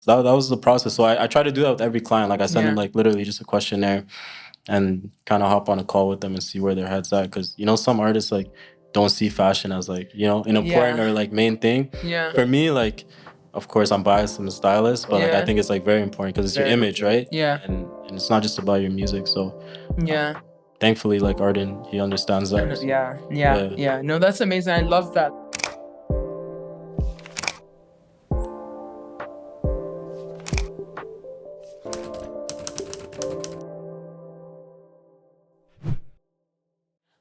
that was the process. So I try to do that with every client. Like I send them like literally just a questionnaire and kind of hop on a call with them and see where their head's at. Because, you know, some artists like don't see fashion as like, you know, an important or like main thing. Yeah. For me, like, of course, I'm biased. I'm a stylist, but like I think it's like very important because it's your image, right? Yeah. And it's not just about your music. So yeah. Thankfully, like Arden, he understands that. So, Yeah. No, that's amazing. I love that.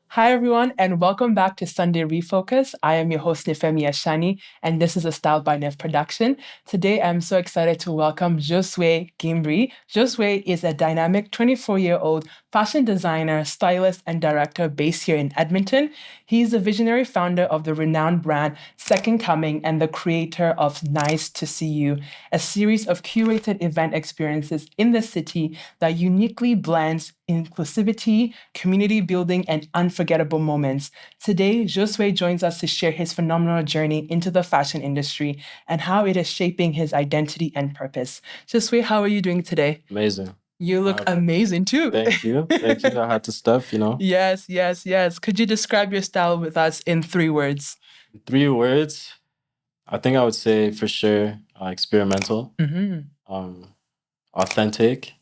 Hi, everyone, and welcome back to Sunday Refocus. I am your host, Nifemi Ashani, and this is a Style by Nif production. Today, I'm so excited to welcome Josue Ngimbi. Josue is a dynamic 24-year-old fashion designer, stylist, and director based here in Edmonton. He's the visionary founder of the renowned brand Second Coming and the creator of NICE2CYOU, a series of curated event experiences in the city that uniquely blends inclusivity, community building, and unforgettable moments. Today, Josue joins us to share his phenomenal journey into the fashion industry and how it is shaping his identity and purpose. Josue, how are you doing today? Amazing. You look amazing too. Thank you. Thank you. I had to stuff, you know. Yes. Could you describe your style with us in 3 words? 3 words. I think I would say for sure experimental, authentic,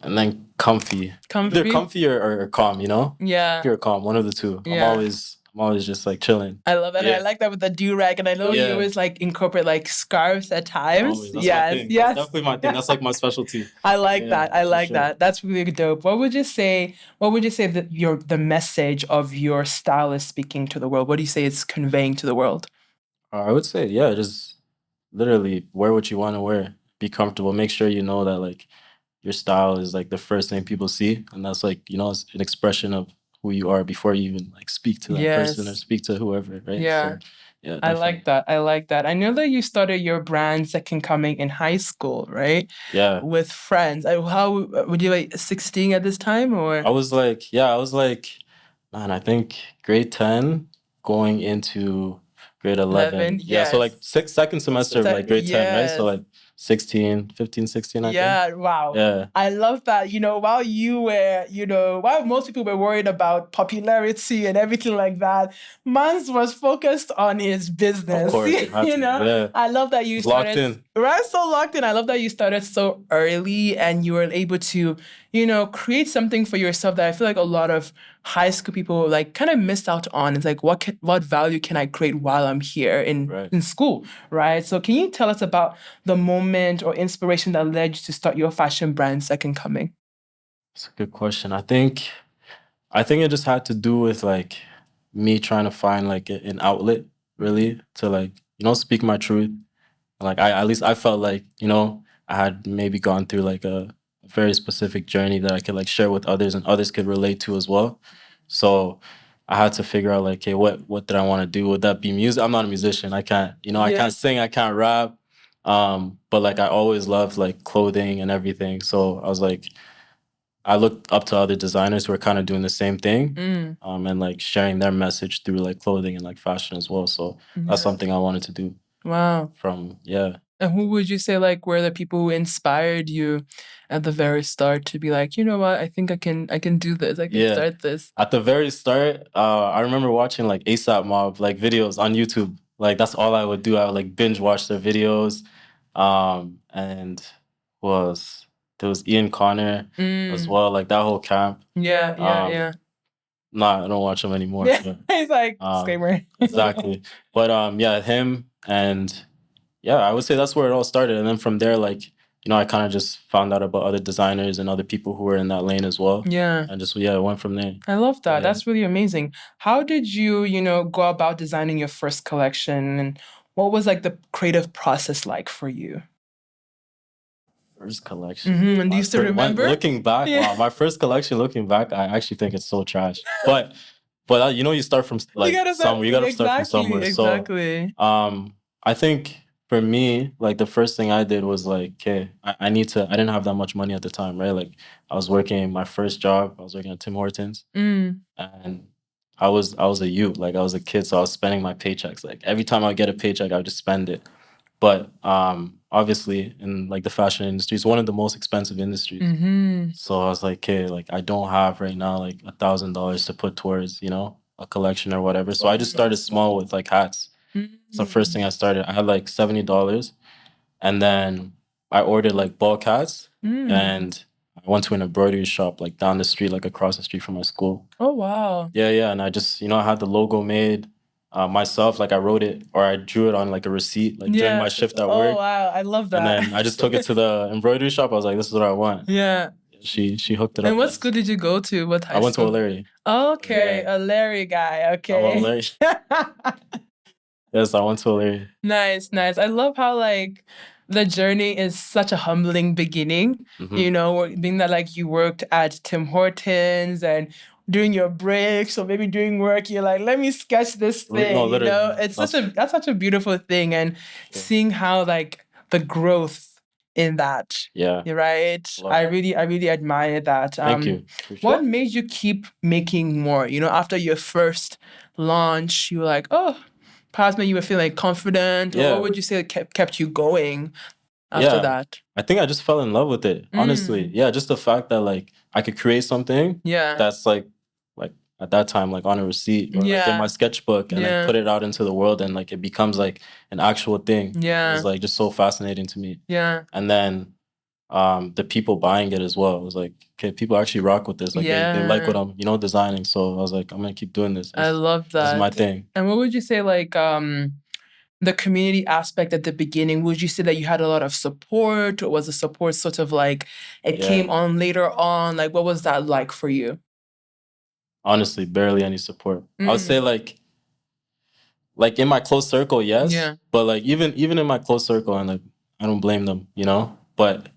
and then comfy. Either comfy or calm, you know? Yeah. Comfy or calm, one of the two. Yeah. I'm always just like chilling. I love that. Yeah. I like that with the do-rag, and I know you always like incorporate like scarves at times. Always. That's my thing. That's definitely my thing. That's like my specialty. I like that. I like that. That's really dope. What would you say that the message of your style is speaking to the world? What do you say it's conveying to the world? I would say, just literally wear what you want to wear. Be comfortable. Make sure you know that like your style is like the first thing people see, and that's like, you know, it's an expression of who you are before you even like speak to that person or speak to whoever, right? Yeah. So, I like that. I know that you started your brand Second Coming in high school, right? Yeah. With friends. How would you like 16 at this time, or? I was like, man, I think grade 10 going into grade 11. Yeah, so like second semester of like grade 10, right? So like 15, 16, I think. Yeah, wow. Yeah. I love that. You know, while most people were worried about popularity and everything like that, Mans was focused on his business. Of course, you know? Yeah. I love that you started locked in. Right, so locked in. I love that you started so early and you were able to, create something for yourself that I feel like a lot of high school people like kind of missed out on. It's like, what value can I create while I'm here in school, right? So can you tell us about the moment or inspiration that led you to start your fashion brand Second Coming? That's a good question. I think it just had to do with like me trying to find like an outlet really to like, you know, speak my truth. Like at least I felt like, you know, I had maybe gone through like a very specific journey that I could like share with others and others could relate to as well. So I had to figure out like, hey, what did I want to do? Would that be music? I'm not a musician. I can't, I can't sing, I can't rap. But like I always loved like clothing and everything. So I was like, I looked up to other designers who are kind of doing the same thing, and like sharing their message through like clothing and like fashion as well. So that's something I wanted to do. Wow. And who would you say like were the people who inspired you at the very start to be like, you know what, I think I can do this. I can start this. At the very start, I remember watching like ASAP Mob like videos on YouTube. Like that's all I would do. I would like binge watch their videos. And there was Ian Connor as well, like that whole camp. Yeah. Nah, I don't watch him anymore. Yeah. He's like, disclaimer. Exactly. But him, and I would say that's where it all started. And then from there, like, you know, I kind of just found out about other designers and other people who were in that lane as well. Yeah. And just, it went from there. I love that. That's really amazing. How did you, go about designing your first collection? And what was like the creative process like for you? First collection. And do you still remember? Looking back, wow, my first collection, looking back, I actually think it's so trash. But you start from like somewhere. You gotta start from somewhere. Exactly. So I think for me, like the first thing I did was like, okay, I didn't have that much money at the time, right? Like I was working my first job, I was working at Tim Hortons. And I was a youth, like I was a kid, so I was spending my paychecks. Like every time I would get a paycheck, I would just spend it. But obviously in like the fashion industry, it's one of the most expensive industries. Mm-hmm. So I was like, okay, like I don't have right now like $1,000 to put towards, you know, a collection or whatever. So I just started small with like hats. It's the first thing I started. I had like $70, and then I ordered like bulk hats, and I went to an embroidery shop like down the street, like across the street from my school. Oh, wow. Yeah, and I just, you know, I had the logo made myself. Like I wrote it or I drew it on like a receipt, like during my shift at work. Oh, wow. I love And that. then I just took it to the embroidery shop. I was like, this is what I want. Yeah. She hooked it up. And what school did you go to? What high I went to school? O'Leary. Okay, Yeah. a Larry guy. I'm Okay. O'Leary. Yes, I went to O'Leary. Nice. I love how like the journey is such a humbling beginning. You know, being that like you worked at Tim Hortons and doing your breaks or maybe doing work, you're like, let me sketch this thing. No, You literally. know, it's that's such a beautiful thing, and seeing how like the growth in that. Yeah. You're right. Love I that. really admire that. Thank you. What made you keep making more? You know, after your first launch, you were like, oh, perhaps maybe you were feeling like confident. Or Yeah. what would you say kept you going after that? I think I just fell in love with it, honestly. Yeah, just the fact that like I could create something that's like at that time like on a receipt or like in my sketchbook and then put it out into the world and like it becomes like an actual thing. Yeah. It's like just so fascinating to me. Yeah. And then the people buying it as well. It was like, okay, people actually rock with this. Like they like what I'm, you know, designing. So I was like, I'm gonna keep doing this. I love that. This is my thing. And what would you say like the community aspect at the beginning, would you say that you had a lot of support, or was the support sort of like it came on later on? Like what was that like for you? Honestly, barely any support. I would say like in my close circle, yes. Yeah. But like even in my close circle, and like I don't blame them, you know. But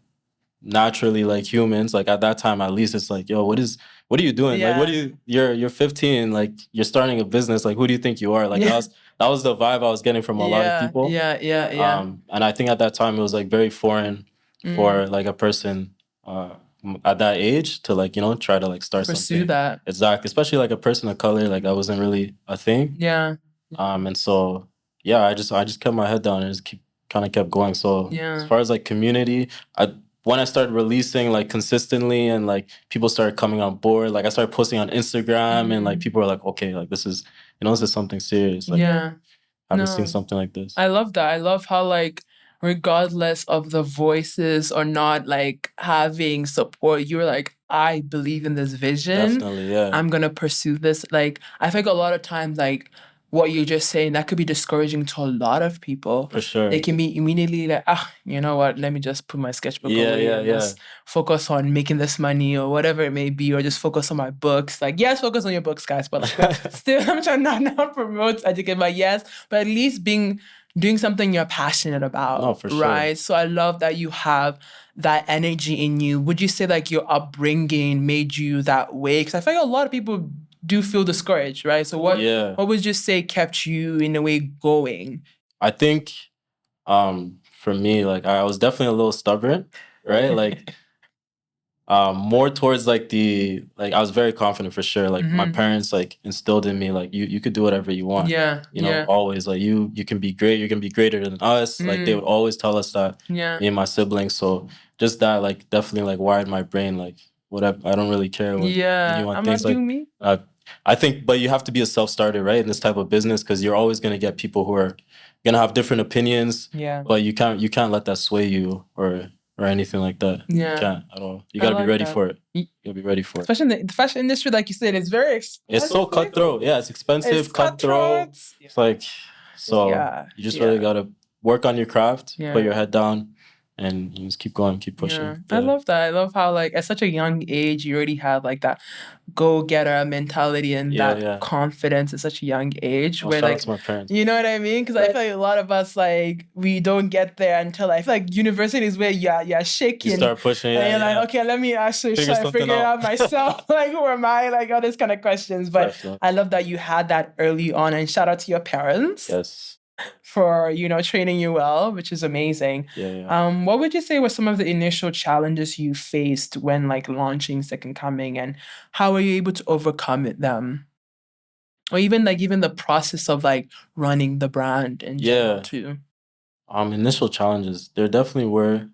naturally, like humans, like at that time at least, it's like, yo, what are you doing? Like, what do you? You're 15, like you're starting a business. Like, who do you think you are? Like that was the vibe I was getting from a lot of people. Yeah. And I think at that time it was like very foreign for like a person at that age to like, you know, try to like start Pursue something. that. Exactly, especially like a person of color. Like that wasn't really a thing. Yeah. And so yeah, I just kept my head down and just kept going. So as far as like community, when I started releasing like consistently and like people started coming on board, like I started posting on Instagram and like people were like, okay, like this is, you know, this is something serious. Like I haven't seen something like this. I love that. I love how like regardless of the voices or not like having support, you're like, I believe in this vision. Definitely, yeah. I'm gonna pursue this. Like I think a lot of times like what you're just saying, that could be discouraging to a lot of people. For sure. They can be immediately like, you know what, let me just put my sketchbook away and just focus on making this money or whatever it may be, or just focus on my books. Like, yes, focus on your books, guys, but like, still, I'm trying not promote educate, but yes, but at least doing something you're passionate about. No, for sure. Right? So I love that you have that energy in you. Would you say like your upbringing made you that way? Because I feel like a lot of people do feel discouraged, right? So what would you say kept you in a way going? I think for me, like I was definitely a little stubborn, right? Like more towards like I was very confident for sure. Like my parents like instilled in me like you could do whatever you want. You know, always like you can be great, you can be greater than us. Like they would always tell us that, me and my siblings. So just that like definitely like wired my brain like whatever, I don't really care what anyone thinks. Like I think, but you have to be a self-starter, right, in this type of business, because you're always gonna get people who are gonna have different opinions. But you can't let that sway you or anything like that. You can't at all. You gotta be ready for it. You gotta be ready for it. Especially in the fashion industry, like you said, it's very expensive. It's so cutthroat. Yeah, it's expensive, It's cutthroat. It's like you just really gotta work on your craft, put your head down, and you just keep going, keep pushing. I love that. I love how like at such a young age you already have like that go-getter mentality and that confidence at such a young age. Well, where shout out like to my parents. you know what I mean? Because I feel like a lot of us like we don't get there until I feel like university is where you're shaking. You start pushing, and you're like, okay, let me actually figure it out myself. Like who am I? Like all these kind of questions. But I love that you had that early on, and shout out to your parents. Yes. For, you know, training you well, which is amazing. What would you say were some of the initial challenges you faced when like launching Second Coming, and how were you able to overcome them? Or even the process of like running the brand in general too. Initial challenges. There definitely were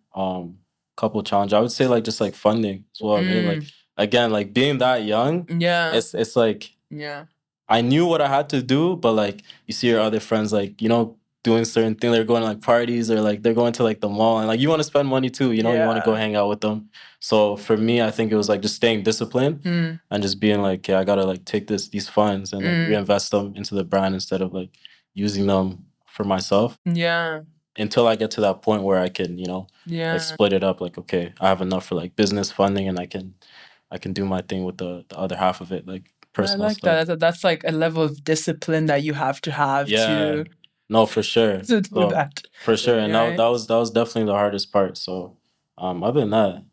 couple challenges. I would say like just like funding as well, right? Like again, like being that young, Yeah. it's like Yeah. I knew what I had to do, but like you see your other friends like, doing certain things. They're going to like parties or like they're going to like the mall and like you want to spend money too, you want to go hang out with them. So for me, I think it was like just staying disciplined and just being like, yeah, I gotta like take these funds and like reinvest them into the brand instead of like using them for myself. Yeah. Until I get to that point where I can, Yeah. like split it up. Like, okay, I have enough for like business funding, and I can do my thing with the other half of it, like I personal like stuff. that. That's like a level of discipline that you have Yeah, no, for sure. to do So that. for sure, and Yeah. that was definitely the hardest part. So, other than that,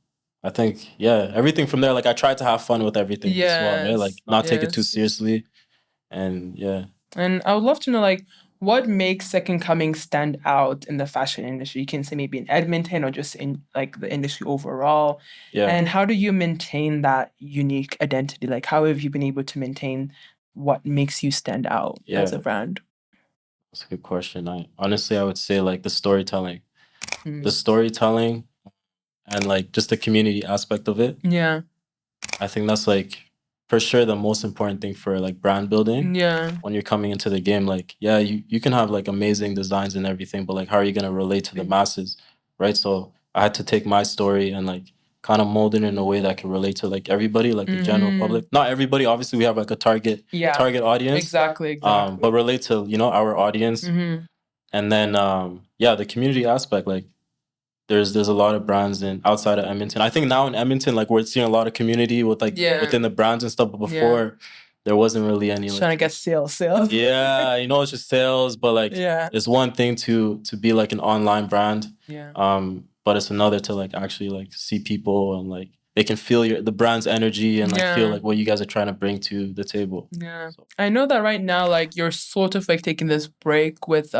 I think everything from there. Like I tried to have fun with everything as well, right? Like not take it too seriously, and yeah. And I would love to know, like, what makes Second Coming stand out in the fashion industry? You can say maybe in Edmonton or just in like the industry overall. Yeah. And how do you maintain that unique identity? Like, how have you been able to maintain what makes you stand out as a brand? That's a good question. I would say like the storytelling. Mm. The storytelling and like just the community aspect of it. Yeah. I think that's like for sure the most important thing for like brand building. Yeah. When you're coming into the game, like you can have like amazing designs and everything, but like how are you gonna relate to the masses, right? So I had to take my story and like kind of mold it in a way that can relate to like everybody, like the general public. Not everybody, obviously we have like a target audience. Exactly. But relate to, our audience. And then the community aspect, like there's a lot of brands in outside of Edmonton. I think now in Edmonton, like we're seeing a lot of community with like within the brands and stuff. But before, there wasn't really any. Just Like, trying to get sales. yeah, it's just sales. But like, it's one thing to be like an online brand. Yeah. But it's another to like actually like see people and like they can feel the brand's energy and like feel like what you guys are trying to bring to the table. Yeah. So. I know that right now, like you're sort of like taking this break with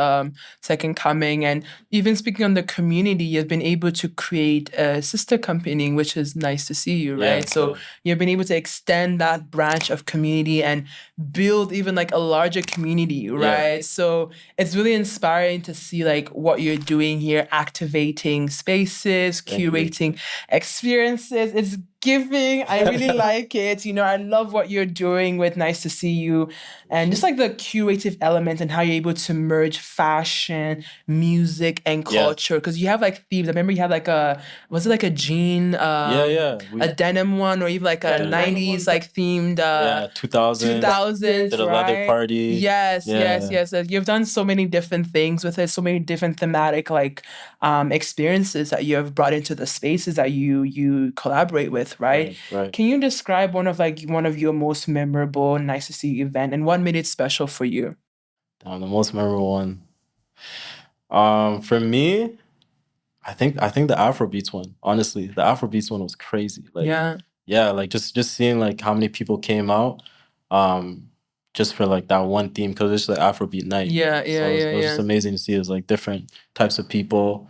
Second Coming, and even speaking on the community, you've been able to create a sister company, which is nice to see you, right? So you've been able to extend that branch of community and build even like a larger community, right? So it's really inspiring to see like what you're doing here, activating spaces, curating experiences. It's giving. I really like it. I love what you're doing with Nice to See You and just like the curative element and how you're able to merge fashion, music, and culture. Because you have like themes. I remember you had like was it like a jean, a denim one, or even like a 90s like themed 2000s did a leather party. Yes. You've done so many different things with it, so many different thematic like experiences that you have brought into the spaces that you collaborate with, right? Can you describe one of your most memorable Nice to See You event and what made it special for you? The most memorable one. For me, I think the Afrobeats one. Honestly, the Afrobeats one was crazy. Like, like just seeing like how many people came out, just for like that one theme because it's like Afrobeat night. It was just amazing to see. It was like different types of people,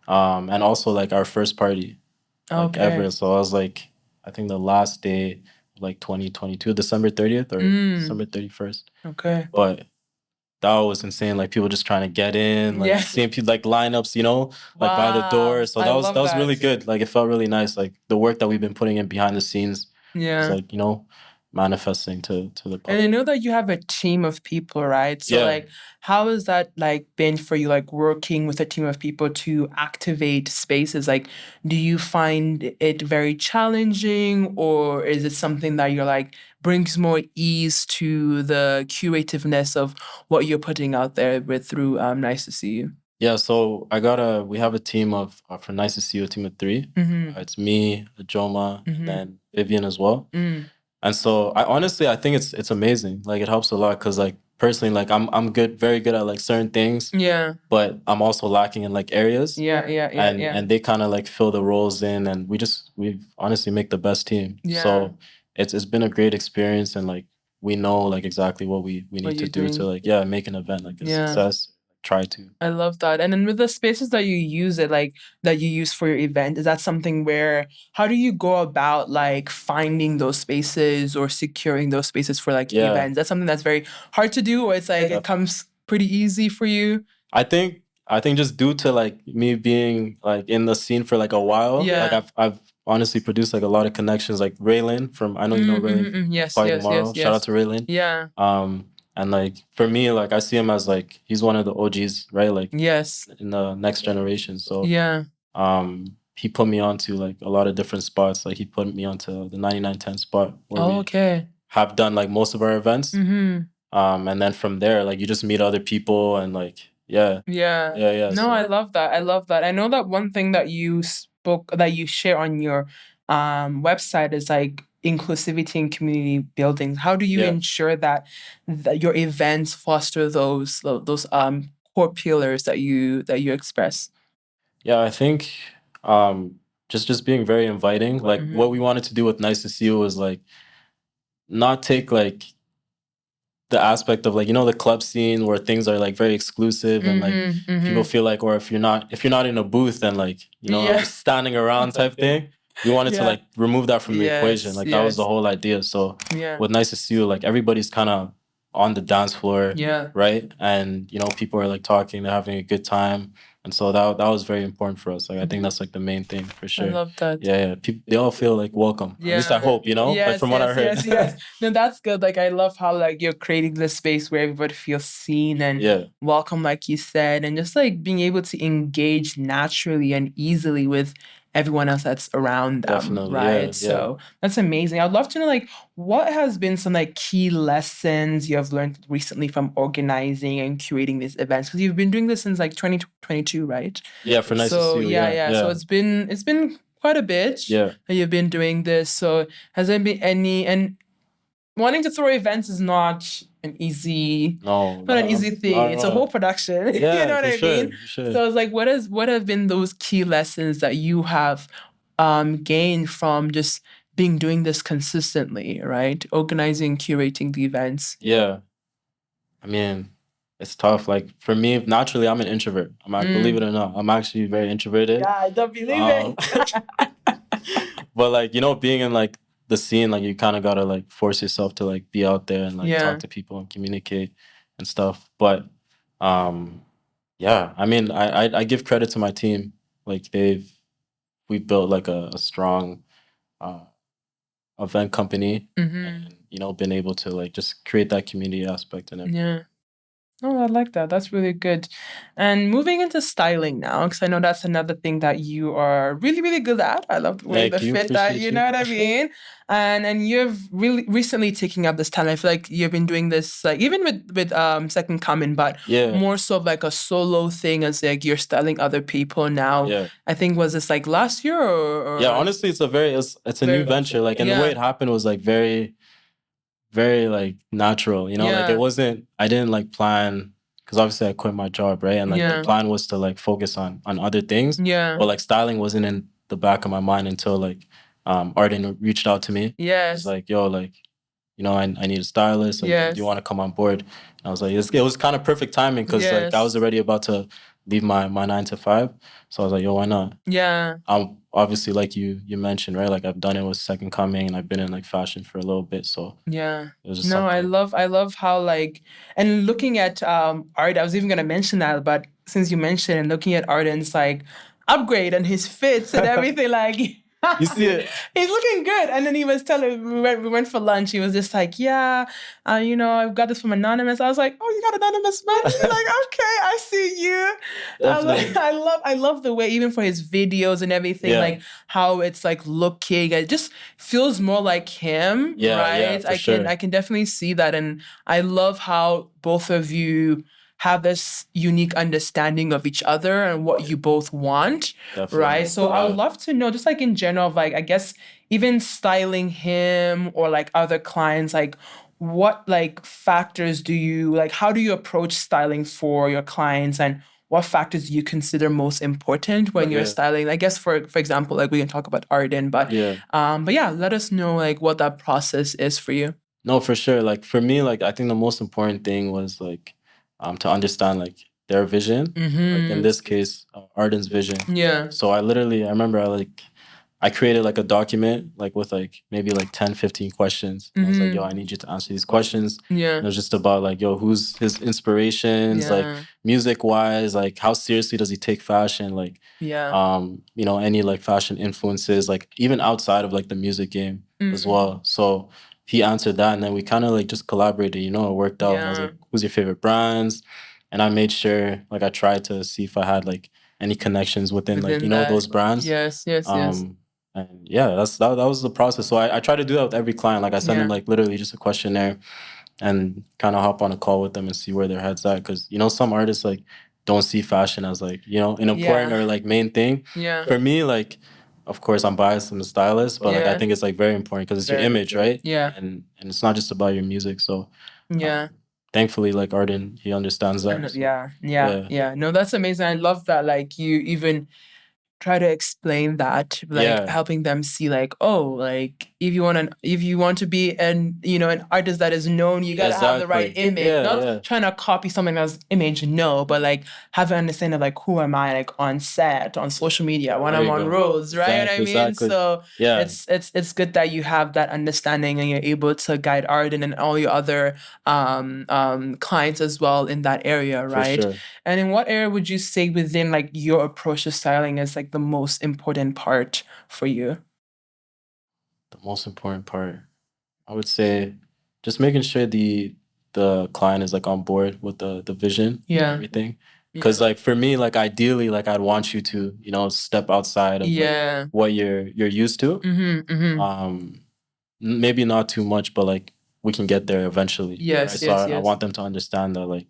and also like our first party, like ever. So I was like, I think the last day, like 2022, December 30th or December 31st. Okay. But that was insane. Like people just trying to get in, like seeing people like lineups, like by the door. So that was really good. Like it felt really nice. Like the work that we've been putting in behind the scenes is like, manifesting to the public. And I know that you have a team of people, right? So like how has that like been for you, like working with a team of people to activate spaces? Like, do you find it very challenging, or is it something that you're like brings more ease to the curativeness of what you're putting out there through Nice to See You? Yeah, so we have a team of for Nice to See You, a team of 3. It's me, Joma, and then Vivian as well. And so I think it's amazing. Like it helps a lot because like personally, like I'm very good at like certain things. But I'm also lacking in like areas. And they kind of like fill the roles in, and we honestly make the best team. So it's been a great experience, and like we know like exactly what we need to do to like make an event like a success. Try to. I love that. And then with the spaces that you use it, like that you use for your event, is that something where how do you go about like finding those spaces or securing those spaces for like events? That's something that's very hard to do, or it's like it comes pretty easy for you? I think I think just due to like me being like in the scene for like a while, like I've honestly produced like a lot of connections. Like Raylan from, I know you know Raylan. Yes, Probably yes, tomorrow. yes, Shout out yes. to Raylan. Yeah. And like for me, like I see him as like he's one of the OGs, right? Like Yes. in the next generation. So Yeah. he put me onto like a lot of different spots. Like he put me onto the 9910 spot where we Okay. have done like most of our events. Mm-hmm. And then from there, like you just meet other people and like Yeah. yeah. No, So I love that. I love that. I know that one thing that you share on your website is like inclusivity and community building. How do you yeah. ensure that your events foster those core pillars that you express? Yeah, I think just being very inviting. Like what we wanted to do with Nice to See You was like not take like the aspect of like, you know, the club scene where things are like very exclusive and like people feel like, or if you're not in a booth and like, you know, just standing around type thing. We wanted to like remove that from the equation. Like that was the whole idea. So with Nice to See You, like everybody's kind of on the dance floor, right? And you know, people are like talking, they're having a good time. And so that was very important for us. Like I think that's like the main thing for sure. I love that. Yeah. People, they all feel like welcome. At least I hope, you know, like from what I heard. Yes. No, that's good. Like I love how like you're creating this space where everybody feels seen and welcome, like you said, and just like being able to engage naturally and easily with everyone else that's around them. Definitely, right? So that's amazing. I'd love to know like what has been some like key lessons you have learned recently from organizing and curating these events, because you've been doing this since like 2022, right? Yeah, for Nice to See You. Yeah. So it's been quite a bit that you've been doing this. So has there been any, and wanting to throw events is not an easy thing. It's a whole production. You know what I mean? Sure. So it's like what have been those key lessons that you have gained from just doing this consistently, right? Organizing, curating the events. Yeah. I mean, it's tough. Like for me, naturally I'm an introvert. Believe it or not, I'm actually very introverted. Yeah, I don't believe it. But like, you know, being in like the scene, like you kind of gotta like force yourself to like be out there and like talk to people and communicate and stuff. But yeah, I mean, I give credit to my team. Like we built like a strong event company, and you know, been able to like just create that community aspect and everything. Yeah. Oh, I like that. That's really good. And moving into styling now, because I know that's another thing that you are really, really good at. I love the way Thank you. fit that, you know what I mean? And you've really recently taken up this talent. I feel like you've been doing this like even with Second Coming, but more so of like a solo thing as like you're styling other people now. Yeah. I think was this like last year or Yeah, honestly it's a new venture. Like, and the way it happened was like very like natural, you know, like I didn't like plan, because obviously I quit my job, right? And like the plan was to like focus on other things. But like styling wasn't in the back of my mind until like Arden reached out to me. It's like, yo, like, you know, I need a stylist. Like, do you want to come on board? And I was like, it was kind of perfect timing because like I was already about to leave my 9 to 5. So I was like, yo, why not? Yeah. Obviously, like you mentioned, right? Like I've done it with Second Coming and I've been in like fashion for a little bit. So yeah. it was just No, I love how like, and looking at art, I was even gonna mention that, but since you mentioned and looking at Arden's like upgrade and his fits and everything, like you see it. He's looking good. And then he was telling we went for lunch. He was just like, yeah, you know, I've got this from Anonymous. I was like, oh, you got Anonymous merch? He's like, okay, I see you. I love the way, even for his videos and everything, like how it's like looking. It just feels more like him, right? I can definitely see that. And I love how both of you have this unique understanding of each other and what you both want, right? So I would love to know, just like in general, of like, I guess even styling him or like other clients, like what like factors do you, like how do you approach styling for your clients, and what factors do you consider most important when you're styling? I guess for example, like we can talk about Arden, but yeah, let us know like what that process is for you. No, for sure. Like for me, like I think the most important thing was like to understand like their vision. Like in this case, Arden's vision. Yeah. So I remember I like I created like a document like with like maybe like 10, 15 questions. And I was like, yo, I need you to answer these questions. Yeah. And it was just about like, yo, who's his inspirations, like music wise, like how seriously does he take fashion, like you know, any like fashion influences, like even outside of like the music game as well. So he answered that, and then we kind of like just collaborated, you know, it worked out. And I was like, who's your favorite brands? And I made sure like I tried to see if I had like any connections within like, you know, those brands. Yes. And yeah, that was the process. So I try to do that with every client. Like I send them like literally just a questionnaire and kind of hop on a call with them and see where their head's at. Because, you know, some artists like don't see fashion as like, you know, an important or like main thing. For me, like, of course, I'm biased, I'm a stylist, but like I think it's like very important because it's your image, right? And it's not just about your music. So thankfully, like Arden, he understands that. So, no, that's amazing. I love that. Like you even try to explain that, like helping them see like, oh, like if you want to be an artist that is known, you gotta have the right image. Not trying to copy someone else's image, no, but like have an understanding of like who am I, like on set, on social media, when I'm on roads, right? What I mean? So it's good that you have that understanding and you're able to guide Arden and all your other clients as well in that area, right? For sure. And in what area would you say within like your approach to styling is like the most important part for you? The most important part, I would say, just making sure the client is like on board with the vision and everything. Because like for me, like ideally, like I'd want you to, you know, step outside of like, what you're used to. Maybe not too much, but like we can get there eventually. So I want them to understand that like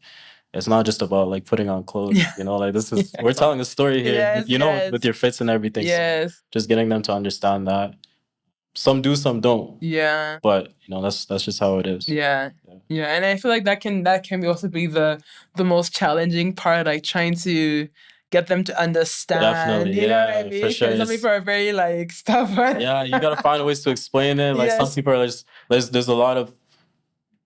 it's not just about like putting on clothes, you know, like this is we're telling a story here, you know, with your fits and everything. So just getting them to understand that. Some do, some don't. But you know, that's just how it is. And I feel like that can also be the most challenging part, like trying to get them to understand. Definitely, you know what I mean? for sure. Some people are very like stubborn. You gotta find ways to explain it. Like some people are just there's a lot of,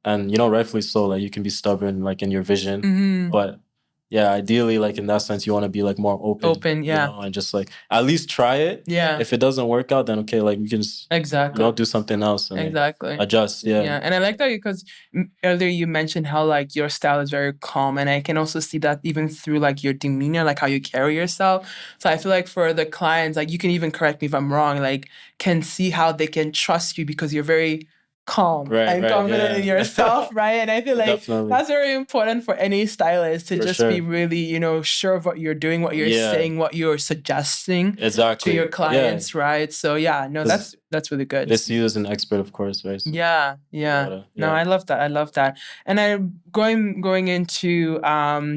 and you know, rightfully so, like you can be stubborn like in your vision. But yeah, ideally, like in that sense, you want to be like more open, you know, and just like at least try it. If it doesn't work out, then okay, like we can just you know, do something else and like, adjust. And I like that because earlier you mentioned how like your style is very calm, and I can also see that even through like your demeanor, like how you carry yourself. So I feel like for the clients, like you can even correct me if I'm wrong, like can see how they can trust you because you're very calm and confident in yourself, right? And I feel like that's very important for any stylist to just be really, you know, sure of what you're doing, what you're saying, what you're suggesting to your clients, right? So no, that's really good. They see you as an expert, of course, right? So no, I love that. And I'm going into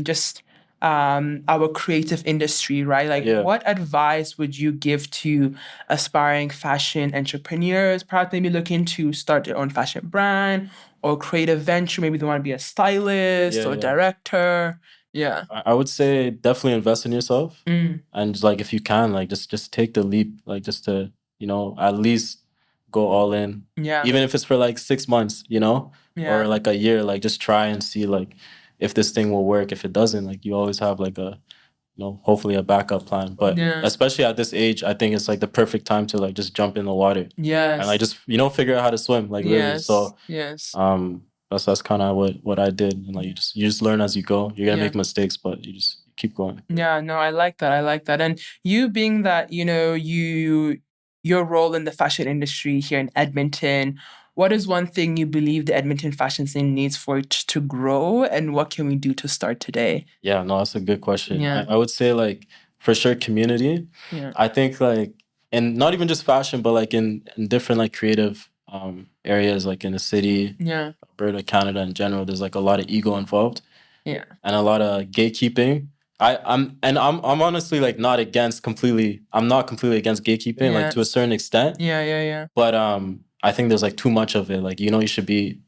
just our creative industry, right? Like what advice would you give to aspiring fashion entrepreneurs, perhaps maybe looking to start their own fashion brand or creative venture? Maybe they want to be a stylist or director. I would say definitely invest in yourself. And just, like if you can, like just take the leap, like just to, you know, at least go all in. Even if it's for like 6 months, you know, or like a year, like just try and see like if this thing will work. If it doesn't, like you always have like a, you know, hopefully a backup plan. But especially at this age, I think it's like the perfect time to like just jump in the water. And like just, you know, figure out how to swim. Like really. So that's kind of what I did. And like you just learn as you go. You're gonna make mistakes, but you just keep going. No, I like that. And you being that, you know, your role in the fashion industry here in Edmonton, what is one thing you believe the Edmonton fashion scene needs for it to grow, and what can we do to start today? Yeah, no, that's a good question. I would say like for sure community. I think like, and not even just fashion, but like in different like creative areas, like in the city, Alberta, Canada in general, there's like a lot of ego involved. And a lot of gatekeeping. I'm honestly like not completely against gatekeeping, like to a certain extent. But I think there's like too much of it. Like, you know, you should be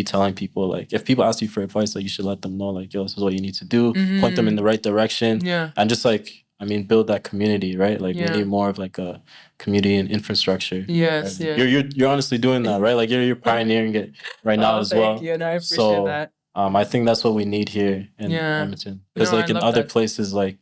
telling people, like if people ask you for advice, like you should let them know, like, yo, this is what you need to do, point them in the right direction. And just like, I mean, build that community, right? Like we need more of like a community and infrastructure. You're honestly doing that, right? Like you're pioneering it right now as well. And I appreciate that. I think that's what we need here in Edmonton. Because like in other places like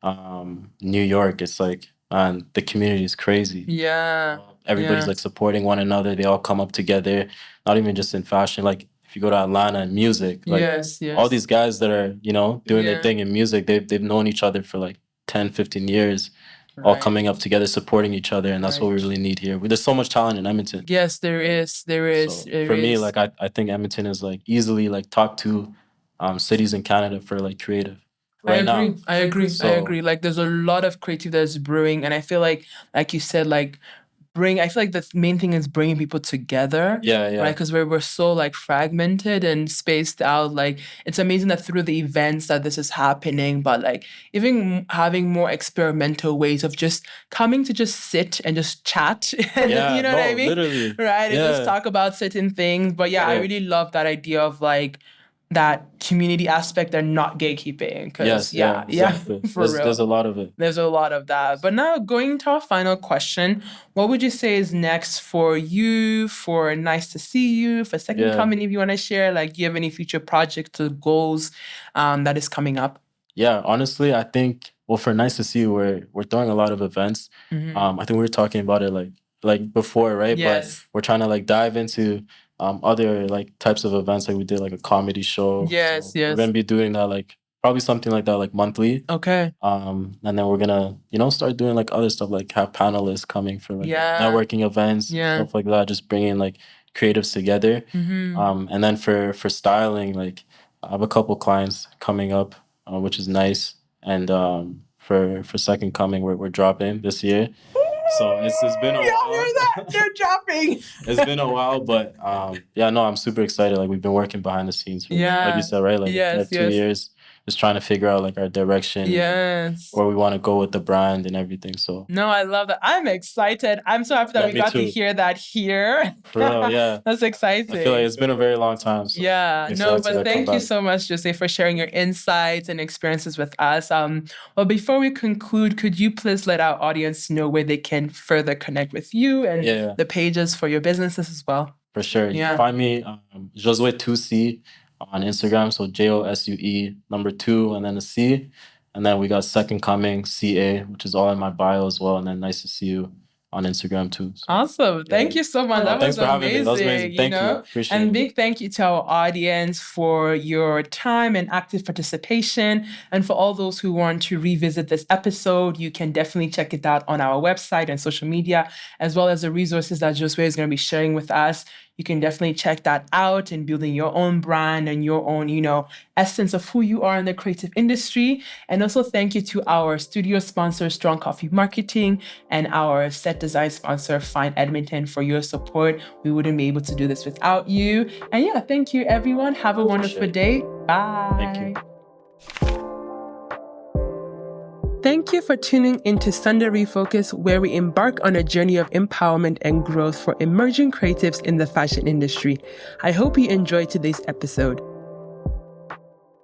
New York, it's like and the community is crazy. Yeah. Everybody's like supporting one another. They all come up together, not even just in fashion. Like if you go to Atlanta and music, like yes. all these guys that are, doing their thing in music, they've known each other for like 10, 15 years, all coming up together, supporting each other. And that's what we really need here. There's so much talent in Edmonton. Yes, there is. There is. So for me, like I think Edmonton is like easily like top 2 cities in Canada for like creative. Right now. I agree. Like there's a lot of creative that's brewing, and I feel like you said, like I feel like the main thing is bringing people together. Yeah. Right, because we're so like fragmented and spaced out. Like it's amazing that through the events that this is happening, but like even having more experimental ways of just coming to just sit and just chat. And you know what I mean? Literally. Right, and just talk about certain things. But I really love that idea of like that community aspect. They're not gatekeeping. Exactly. For real. There's a lot of it. There's a lot of that. But now going to our final question, what would you say is next for you, for Nice to See You, for Second Coming, if you want to share? Like, do you have any future projects or goals that is coming up? Yeah, honestly, I think, well, for Nice to See You, we're throwing a lot of events. I think we were talking about it like before, right? Yes. But we're trying to like dive into other like types of events. Like we did like a comedy show. Yes. We're gonna be doing that like probably something like that like monthly. Okay. And then we're gonna start doing like other stuff, like have panelists coming for like networking events, stuff like that. Just bringing like creatives together. And then for styling, like I have a couple clients coming up, which is nice. And for Second Coming, we're dropping this year. So it's been a while. Y'all hear that? They're dropping. It's been a while, but I'm super excited. Like we've been working behind the scenes for, like you said, right? Like 2 years, just trying to figure out like our direction, where we want to go with the brand and everything. So no, I love that. I'm excited. I'm so happy that we got to hear that here. For real, yeah. That's exciting. I feel like it's been a very long time. So but thank you so much, Josue, for sharing your insights and experiences with us. Well, before we conclude, could you please let our audience know where they can further connect with you and the pages for your businesses as well? For sure. You can find me Josue2C on Instagram. So JOSUE 2 and then a C. And then we got Second Coming CA, which is all in my bio as well. And then Nice to See You on Instagram too. So, awesome. Thank you so much. That was amazing. That was amazing. Thank you. Appreciate it. Big thank you to our audience for your time and active participation. And for all those who want to revisit this episode, you can definitely check it out on our website and social media, as well as the resources that Josue is going to be sharing with us. You can definitely check that out in building your own brand and your own, essence of who you are in the creative industry. And also thank you to our studio sponsor, Strong Coffee Marketing, and our set design sponsor, Fine Edmonton, for your support. We wouldn't be able to do this without you. And thank you, everyone. Have a wonderful day. Bye. Thank you. Thank you for tuning into Sunday Refocus, where we embark on a journey of empowerment and growth for emerging creatives in the fashion industry. I hope you enjoyed today's episode.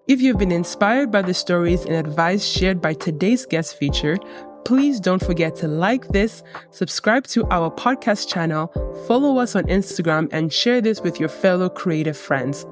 If you've been inspired by the stories and advice shared by today's guest feature, please don't forget to like this, subscribe to our podcast channel, follow us on Instagram, and share this with your fellow creative friends.